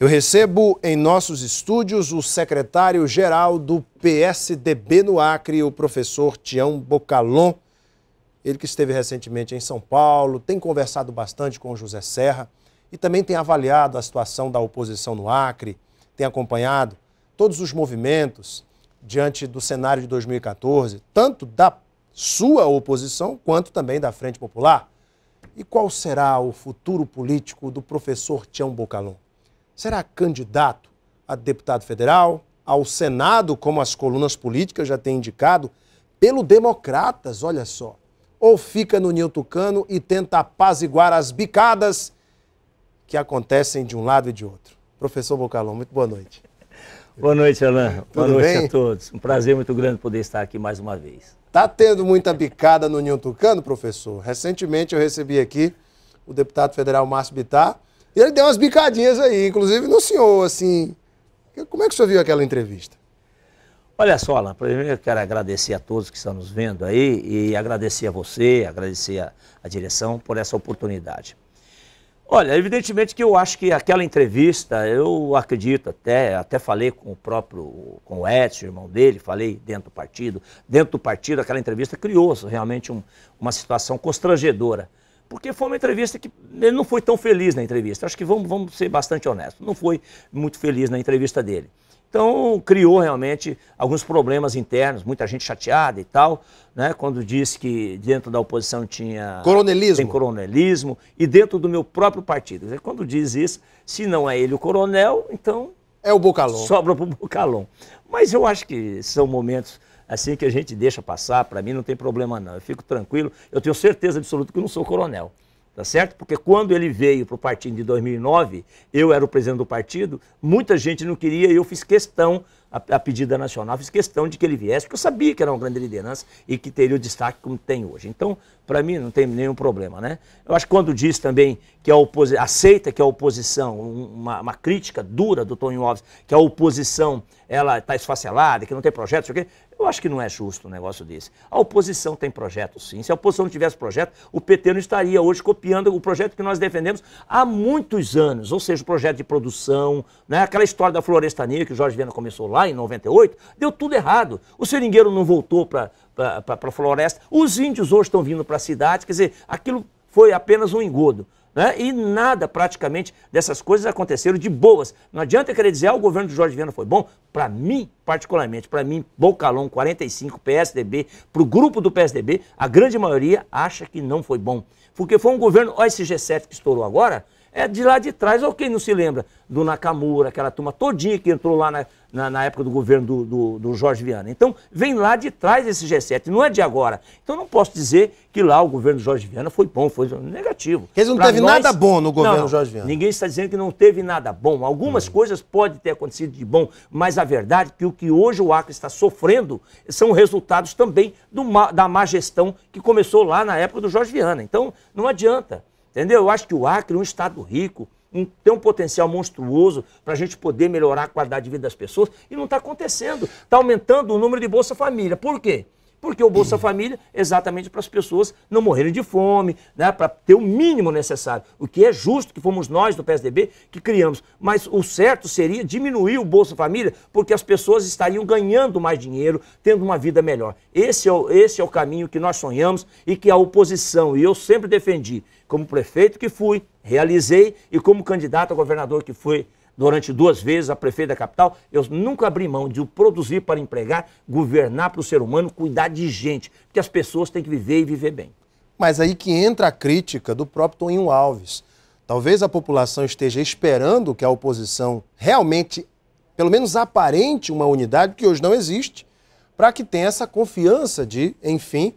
Eu recebo em nossos estúdios o secretário-geral do PSDB no Acre, o professor Tião Bocalon. Ele que esteve recentemente em São Paulo, tem conversado bastante com o José Serra e também tem avaliado a situação da oposição no Acre, tem acompanhado todos os movimentos diante do cenário de 2014, tanto da sua oposição quanto também da Frente Popular. E qual será o futuro político do professor Tião Bocalon? Será candidato a deputado federal, ao Senado, como as colunas políticas já têm indicado, pelo Democratas, olha só. Ou fica no ninho tucano e tenta apaziguar as bicadas que acontecem de um lado e de outro. Professor Bocalon, muito boa noite. Boa noite, Alain. Boa noite bem? A todos. Um prazer muito grande poder estar aqui mais uma vez. Tá tendo muita bicada no ninho tucano, professor? Recentemente eu recebi aqui o deputado federal Márcio Bittar, e ele deu umas bicadinhas aí, inclusive no senhor, assim. Como é que o senhor viu aquela entrevista? Olha só, Alain, primeiro eu quero agradecer a todos que estão nos vendo aí e agradecer a você, agradecer a direção por essa oportunidade. Olha, evidentemente que eu acho que aquela entrevista, eu acredito até falei com o Edson, irmão dele, falei dentro do partido aquela entrevista criou realmente uma situação constrangedora. Porque foi uma entrevista que ele não foi tão feliz na entrevista. Acho que vamos ser bastante honestos. Não foi muito feliz na entrevista dele. Então, criou realmente alguns problemas internos, muita gente chateada e tal, né? Quando disse que dentro da oposição tinha... Coronelismo. Tem coronelismo e dentro do meu próprio partido. Quando diz isso, se não é ele o coronel, então... É o Bocalon. Sobra para o Bocalon. Mas eu acho que são momentos... assim que a gente deixa passar, para mim não tem problema não, eu fico tranquilo, eu tenho certeza absoluta que eu não sou coronel, tá certo? Porque quando ele veio para o partido de 2009, eu era o presidente do partido, muita gente não queria e eu fiz questão, a pedido nacional, fiz questão de que ele viesse, porque eu sabia que era uma grande liderança e que teria o destaque como tem hoje. Então, para mim não tem nenhum problema, né? Eu acho que quando diz também que aceita que a oposição, uma crítica dura do Tonho Alves, que a oposição ela está esfacelada, que não tem projeto, não sei o quê, eu acho que não é justo um negócio desse. A oposição tem projeto, sim. Se a oposição não tivesse projeto, o PT não estaria hoje copiando o projeto que nós defendemos há muitos anos, ou seja, o projeto de produção, né? Aquela história da Floresta Negra que o Jorge Viana começou lá em 98, deu tudo errado. O seringueiro não voltou para a floresta, os índios hoje estão vindo para a cidade, quer dizer, aquilo foi apenas um engodo. Né? E nada praticamente dessas coisas aconteceram de boas. Não adianta querer dizer, o governo de Jorge Viana foi bom. Para mim, particularmente, para mim, Bocalon, 45, PSDB, para o grupo do PSDB, a grande maioria acha que não foi bom. Porque foi um governo, olha esse G7 que estourou agora, é de lá de trás, ou quem não se lembra do Nakamura, aquela turma todinha que entrou lá na época do governo do Jorge Viana. Então, vem lá de trás esse G7, não é de agora. Então, não posso dizer que lá o governo do Jorge Viana foi bom, foi negativo. Quer dizer, não teve nada bom no governo do Jorge Viana. Ninguém está dizendo que não teve nada bom. Algumas coisas podem ter acontecido de bom, mas a verdade é que o que hoje o Acre está sofrendo são resultados também da má gestão que começou lá na época do Jorge Viana. Então, não adianta. Entendeu? Eu acho que o Acre é um estado rico, tem um potencial monstruoso para a gente poder melhorar a qualidade de vida das pessoas e não está acontecendo. Está aumentando o número de Bolsa Família. Por quê? Porque o Bolsa Família é exatamente para as pessoas não morrerem de fome, né, para ter o mínimo necessário. O que é justo, que fomos nós do PSDB que criamos. Mas o certo seria diminuir o Bolsa Família, porque as pessoas estariam ganhando mais dinheiro, tendo uma vida melhor. Esse é o caminho que nós sonhamos e que a oposição, e eu sempre defendi, como prefeito que fui, realizei, e como candidato a governador que fui, durante 2 vezes a prefeito da capital, eu nunca abri mão de produzir para empregar, governar para o ser humano, cuidar de gente, porque as pessoas têm que viver e viver bem. Mas aí que entra a crítica do próprio Tonho Alves. Talvez a população esteja esperando que a oposição realmente, pelo menos aparente, uma unidade que hoje não existe, para que tenha essa confiança de, enfim,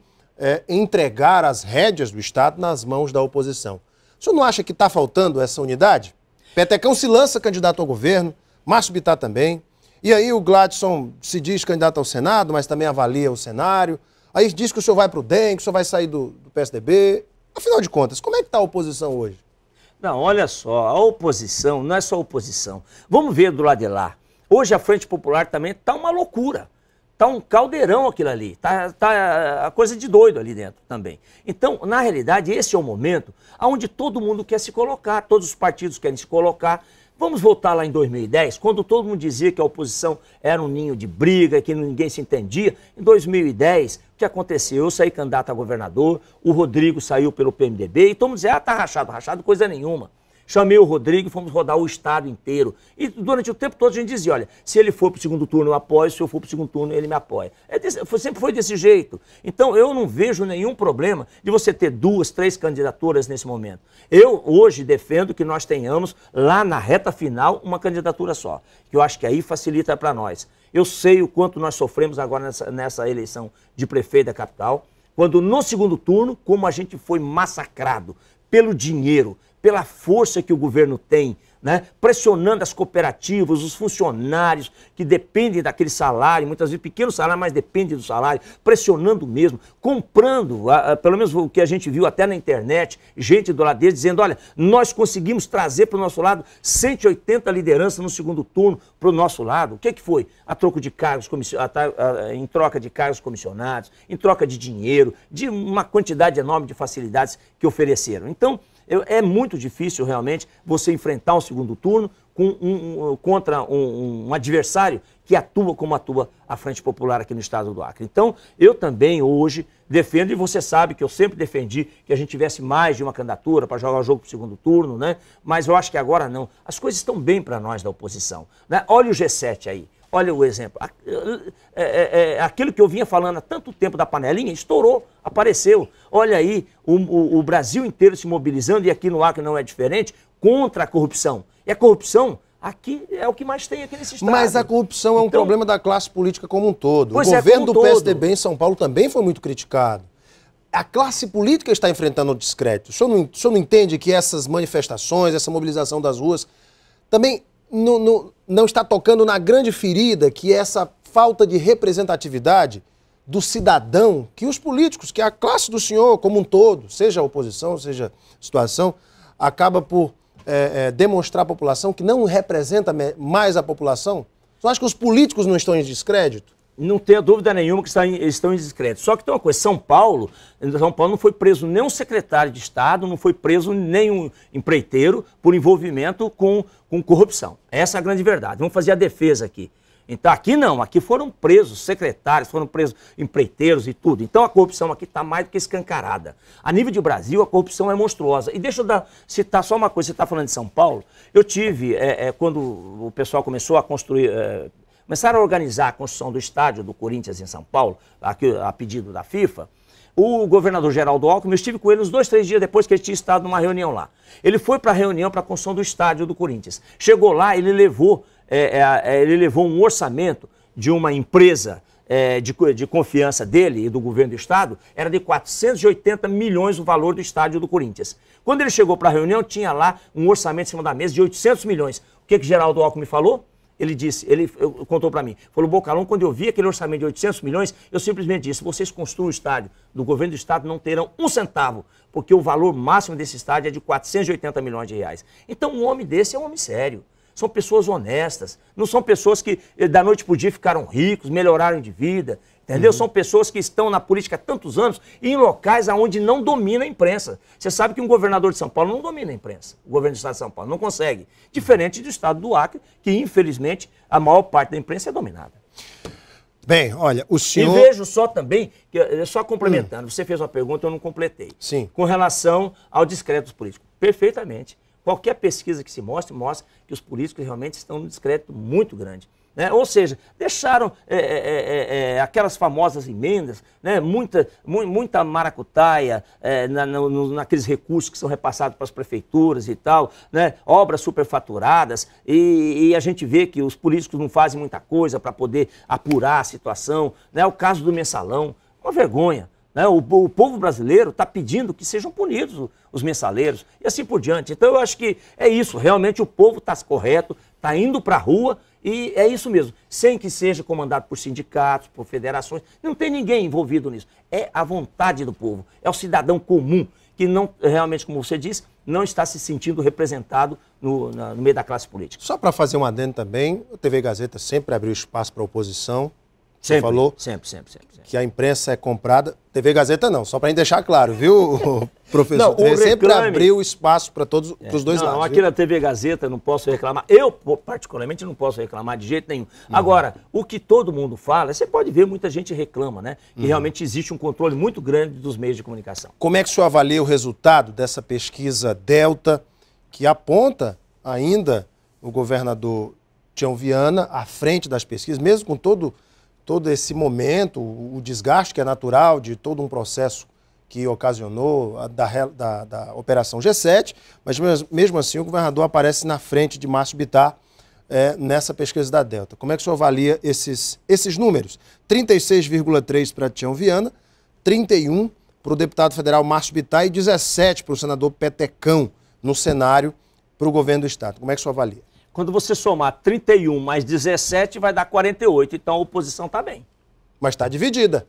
entregar as rédeas do Estado nas mãos da oposição. O senhor não acha que está faltando essa unidade? Petecão se lança candidato ao governo, Márcio Bittar também. E aí o Gladson se diz candidato ao Senado, mas também avalia o cenário. Aí diz que o senhor vai para o DEM, que o senhor vai sair do PSDB. Afinal de contas, como é que está a oposição hoje? Não, olha só, a oposição não é só oposição. Vamos ver do lado de lá. Hoje a Frente Popular também está uma loucura. Está um caldeirão aquilo ali, tá a coisa de doido ali dentro também. Então, na realidade, esse é o momento onde todo mundo quer se colocar, todos os partidos querem se colocar, Vamos voltar lá em 2010, quando todo mundo dizia que a oposição era um ninho de briga, que ninguém se entendia. Em 2010, o que aconteceu? Eu saí candidato a governador, o Rodrigo saiu pelo PMDB e todo mundo dizia, tá rachado, rachado, coisa nenhuma. Chamei o Rodrigo e fomos rodar o estado inteiro. E durante o tempo todo a gente dizia, olha, se ele for para o segundo turno eu apoio, se eu for para o segundo turno ele me apoia. Sempre foi desse jeito. Então eu não vejo nenhum problema de você ter 2, 3 candidaturas nesse momento. Eu hoje defendo que nós tenhamos lá na reta final uma candidatura só, que eu acho que aí facilita para nós. Eu sei o quanto nós sofremos agora nessa eleição de prefeito da capital, quando no segundo turno, como a gente foi massacrado pelo dinheiro, pela força que o governo tem, né? Pressionando as cooperativas, os funcionários que dependem daquele salário, muitas vezes pequeno salário, mas dependem do salário, pressionando mesmo, comprando, pelo menos o que a gente viu até na internet, gente do lado deles dizendo, olha, nós conseguimos trazer para o nosso lado 180 lideranças no segundo turno para o nosso lado. O que foi? A troco de cargos, em troca de cargos comissionados, em troca de dinheiro, de uma quantidade enorme de facilidades que ofereceram. Então, é muito difícil realmente você enfrentar um segundo turno contra um adversário que atua como atua a Frente Popular aqui no estado do Acre. Então, eu também hoje defendo, e você sabe que eu sempre defendi que a gente tivesse mais de uma candidatura para jogar o jogo para o segundo turno, né? Mas eu acho que agora não. As coisas estão bem para nós da oposição, né? Olha o G7 aí. Olha o exemplo. Aquilo que eu vinha falando há tanto tempo da panelinha, estourou, apareceu. Olha aí, o Brasil inteiro se mobilizando, e aqui no Acre não é diferente, contra a corrupção. E a corrupção, aqui é o que mais tem aqui nesse estado. Mas a corrupção é um problema da classe política como um todo. O governo do PSDB em São Paulo também foi muito criticado. A classe política está enfrentando o descrédito. O senhor não entende que essas manifestações, essa mobilização das ruas, também não está tocando na grande ferida, que é essa falta de representatividade do cidadão, que os políticos, que a classe do senhor como um todo, seja a oposição, seja a situação, acaba por demonstrar à população que não representa mais a população? Você acha que os políticos não estão em descrédito? Não tenho dúvida nenhuma que estão em descrédito. Só que tem uma coisa, São Paulo não foi preso nenhum secretário de Estado, não foi preso nenhum empreiteiro por envolvimento com corrupção. Essa é a grande verdade. Vamos fazer a defesa aqui. Então aqui não, aqui foram presos secretários, foram presos empreiteiros e tudo. Então a corrupção aqui está mais do que escancarada. A nível de Brasil, a corrupção é monstruosa. E deixa eu citar só uma coisa, você está falando de São Paulo. Eu tive, quando o pessoal começou a construir... começaram a organizar a construção do estádio do Corinthians em São Paulo, aqui, a pedido da FIFA, o governador Geraldo Alckmin, eu estive com ele uns 2, 3 dias depois que ele tinha estado numa reunião lá. Ele foi para a reunião para a construção do estádio do Corinthians. Chegou lá, ele levou um orçamento de uma empresa de confiança dele e do governo do estado, era de 480 milhões o valor do estádio do Corinthians. Quando ele chegou para a reunião, tinha lá um orçamento em cima da mesa de 800 milhões. O que Geraldo Alckmin falou? Ele contou para mim, falou, Bocalhão, quando eu vi aquele orçamento de 800 milhões, eu simplesmente disse, vocês construam o estádio do governo do estado, não terão um centavo, porque o valor máximo desse estádio é de 480 milhões de reais. Então um homem desse é um homem sério. São pessoas honestas, não são pessoas que da noite para o dia ficaram ricos, melhoraram de vida, entendeu? São pessoas que estão na política há tantos anos e em locais onde não domina a imprensa. Você sabe que um governador de São Paulo não domina a imprensa, o governo do estado de São Paulo não consegue. Diferente do estado do Acre, que infelizmente a maior parte da imprensa é dominada. Bem, olha, o senhor... E vejo só também, só complementando, você fez uma pergunta, eu não completei. Sim. Com relação ao descrédito político. Perfeitamente. Qualquer pesquisa que se mostra que os políticos realmente estão num descrédito muito grande. Né? Ou seja, deixaram aquelas famosas emendas, né? muita maracutaia naqueles recursos que são repassados para as prefeituras e tal, né? Obras superfaturadas, e a gente vê que os políticos não fazem muita coisa para poder apurar a situação. Né? O caso do mensalão, uma vergonha. Né? O povo brasileiro está pedindo que sejam punidos os mensaleiros e assim por diante. Então eu acho que é isso, realmente o povo está correto, está indo para a rua e é isso mesmo, sem que seja comandado por sindicatos, por federações, não tem ninguém envolvido nisso. É a vontade do povo, é o cidadão comum que não, realmente, como você disse, não está se sentindo representado no meio da classe política. Só para fazer um adendo também, a TV Gazeta sempre abriu espaço para a oposição, Você Sempre, falou sempre. que a imprensa é comprada. TV Gazeta não, só para gente deixar claro, viu, professor? Não, Você sempre Reclame abriu espaço para todos os dois lados. Não, aqui viu? na TV Gazeta não posso reclamar. Eu, particularmente, não posso reclamar de jeito nenhum. Agora, o que todo mundo fala, você pode ver, muita gente reclama, né? Que realmente existe um controle muito grande dos meios de comunicação. Como é que o senhor avalia o resultado dessa pesquisa Delta, que aponta ainda o governador Tião Viana à frente das pesquisas, mesmo com todo esse momento, o desgaste que é natural de todo um processo que ocasionou da Operação G7, mas mesmo assim o governador aparece na frente de Márcio Bittar nessa pesquisa da Delta. Como é que o senhor avalia esses números? 36,3% para Tião Viana, 31% para o deputado federal Márcio Bittar e 17% para o senador Petecão no cenário para o governo do Estado. Como é que o senhor avalia? Quando você somar 31 mais 17, vai dar 48. Então a oposição está bem. Mas está dividida.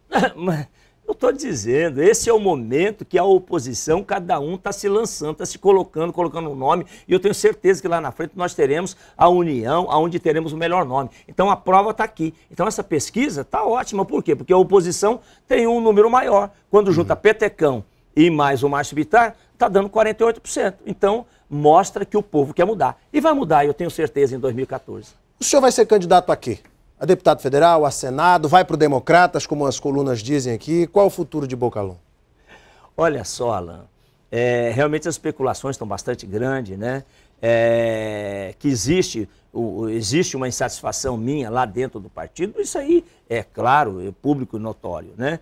Eu estou dizendo, esse é o momento que a oposição, cada um está se lançando, está se colocando um nome. E eu tenho certeza que lá na frente nós teremos a união, onde teremos o melhor nome. Então a prova está aqui. Então essa pesquisa está ótima. Por quê? Porque a oposição tem um número maior. Quando junta Petecão e mais o Márcio Bittar, está dando 48%. Então mostra que o povo quer mudar. E vai mudar, eu tenho certeza, em 2014. O senhor vai ser candidato a quê? A deputado federal, a Senado, vai para o Democratas, como as colunas dizem aqui. Qual o futuro de Bocalhon? Olha só, Alan, realmente as especulações estão bastante grandes, né? Que existe uma insatisfação minha lá dentro do partido, isso aí é claro, é público e notório, né?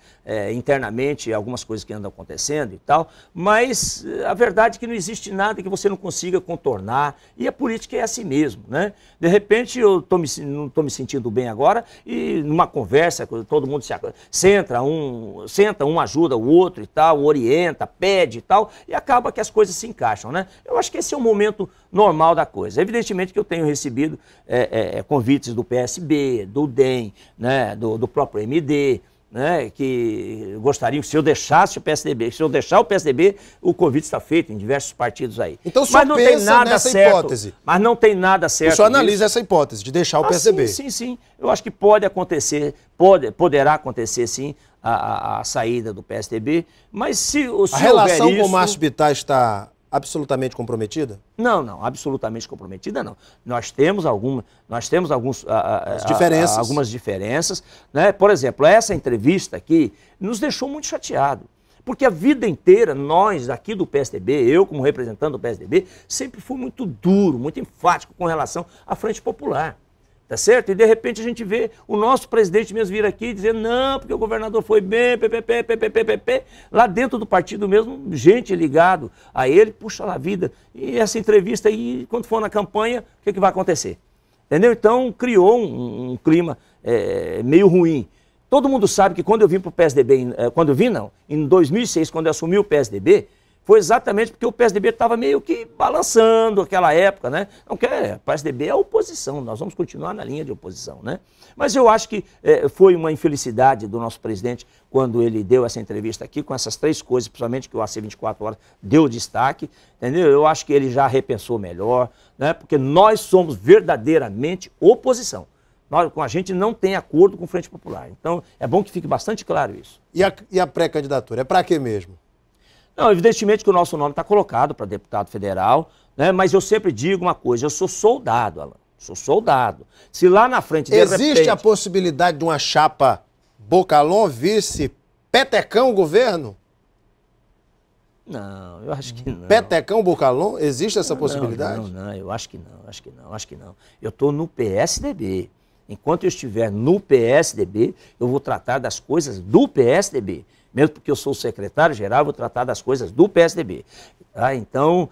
Internamente, algumas coisas que andam acontecendo e tal, mas a verdade é que não existe nada que você não consiga contornar, e a política é assim mesmo, né? De repente, eu não estou me sentindo bem agora, e numa conversa, todo mundo senta, um ajuda o outro e tal, orienta, pede e tal, e acaba que as coisas se encaixam, né? Eu acho que esse é o momento normal da coisa. Evidentemente que eu tenho recebido convites do PSB, do DEM, né, do próprio MD, né, que gostariam que se eu deixasse o PSDB, se eu deixar o PSDB, o convite está feito em diversos partidos aí. Então o senhor pensa nessa hipótese? Mas não tem nada certo. O senhor analisa essa hipótese de deixar o PSDB? Sim. Eu acho que pode acontecer, poderá acontecer sim a saída do PSDB, mas se a relação com o Márcio Bittar está absolutamente comprometida? Não, absolutamente comprometida não. Nós temos algumas diferenças, né? Por exemplo, essa entrevista aqui nos deixou muito chateado, porque a vida inteira nós aqui do PSDB, eu como representante do PSDB, sempre fui muito duro, muito enfático com relação à Frente Popular. Tá certo? E de repente a gente vê o nosso presidente mesmo vir aqui dizendo não, porque o governador foi bem, PPP. Lá dentro do partido mesmo, gente ligado a ele, puxa lá a vida. E essa entrevista aí, quando for na campanha, o que vai acontecer? Entendeu? Então criou um clima meio ruim. Todo mundo sabe que quando eu vim para o PSDB, em 2006, quando eu assumi o PSDB, foi exatamente porque o PSDB estava meio que balançando aquela época, né? Não quer, o PSDB é oposição, nós vamos continuar na linha de oposição, né? Mas eu acho que foi uma infelicidade do nosso presidente quando ele deu essa entrevista aqui, com essas três coisas, principalmente que o AC 24 Horas deu destaque, entendeu? Eu acho que ele já repensou melhor, né? Porque nós somos verdadeiramente oposição. A gente não tem acordo com Frente Popular. Então, é bom que fique bastante claro isso. E a pré-candidatura? É para quê mesmo? Não, evidentemente que o nosso nome está colocado para deputado federal, né? Mas eu sempre digo uma coisa, eu sou soldado, Alan, sou soldado. Se lá na frente, Existe a possibilidade de uma chapa Bocalhon vice Petecão governo? Não, eu acho que não. Petecão Bocalhon? Existe essa possibilidade? Não, eu acho que não. Eu estou no PSDB. Enquanto eu estiver no PSDB, eu vou tratar das coisas do PSDB. Mesmo porque eu sou secretário-geral, eu vou tratar das coisas do PSDB. Tá? Então,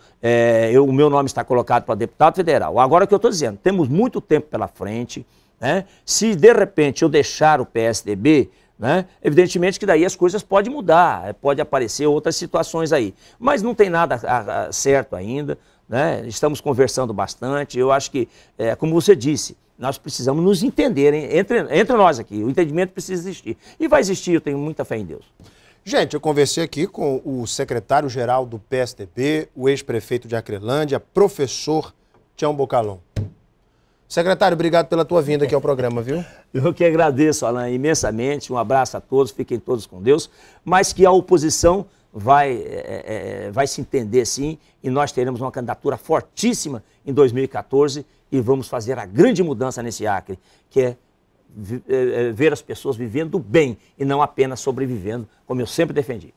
o meu nome está colocado para deputado federal. Agora, o que eu estou dizendo, temos muito tempo pela frente, né? Se, de repente, eu deixar o PSDB, né? Evidentemente que daí as coisas podem mudar, pode aparecer outras situações aí. Mas não tem nada certo ainda, né? Estamos conversando bastante. Eu acho que, como você disse, nós precisamos nos entender, entre nós aqui. O entendimento precisa existir. E vai existir, eu tenho muita fé em Deus. Gente, eu conversei aqui com o secretário-geral do PSDB, o ex-prefeito de Acrelândia, professor Tião Bocalhon. Secretário, obrigado pela tua vinda aqui ao programa, viu? Eu que agradeço, Alain, imensamente. Um abraço a todos, fiquem todos com Deus. Mas que a oposição vai se entender, sim, e nós teremos uma candidatura fortíssima em 2014 e vamos fazer a grande mudança nesse Acre, que é ver as pessoas vivendo bem e não apenas sobrevivendo, como eu sempre defendi.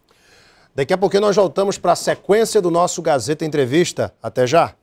Daqui a pouquinho nós voltamos para a sequência do nosso Gazeta Entrevista. Até já!